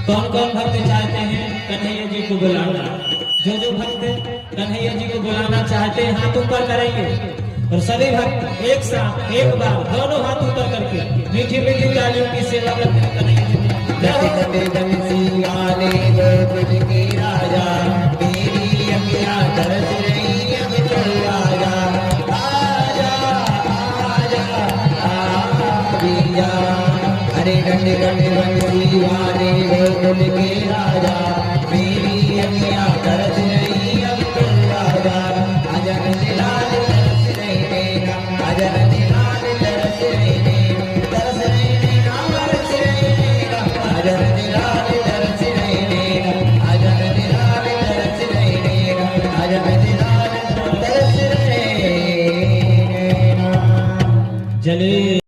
कौन कौन भक्त चाहते हैं कन्हैया जी को बुलाना? जो भक्त कन्हैया जी को बुलाना चाहते हैं हाथ ऊपर करेंगे और सभी भक्त एक साथ एक बार दोनों हाथ ऊपर करके मीठी मीठी तालियों की सेवा करते हैं कन्हैया जी। हरे गंडे गंडे बंसी वाले गोकुल के राजा मेरी अखियां तरस रही अब तो राजा अजन दिलाल तरस रही देगा अजन दिलाल तरस रही देगा तरस रही देगा तरस रही देगा अजन दिलाल तरस रही देगा अजन दिलाल तरस रही देगा अजन दिलाल तरस रही देगा। जले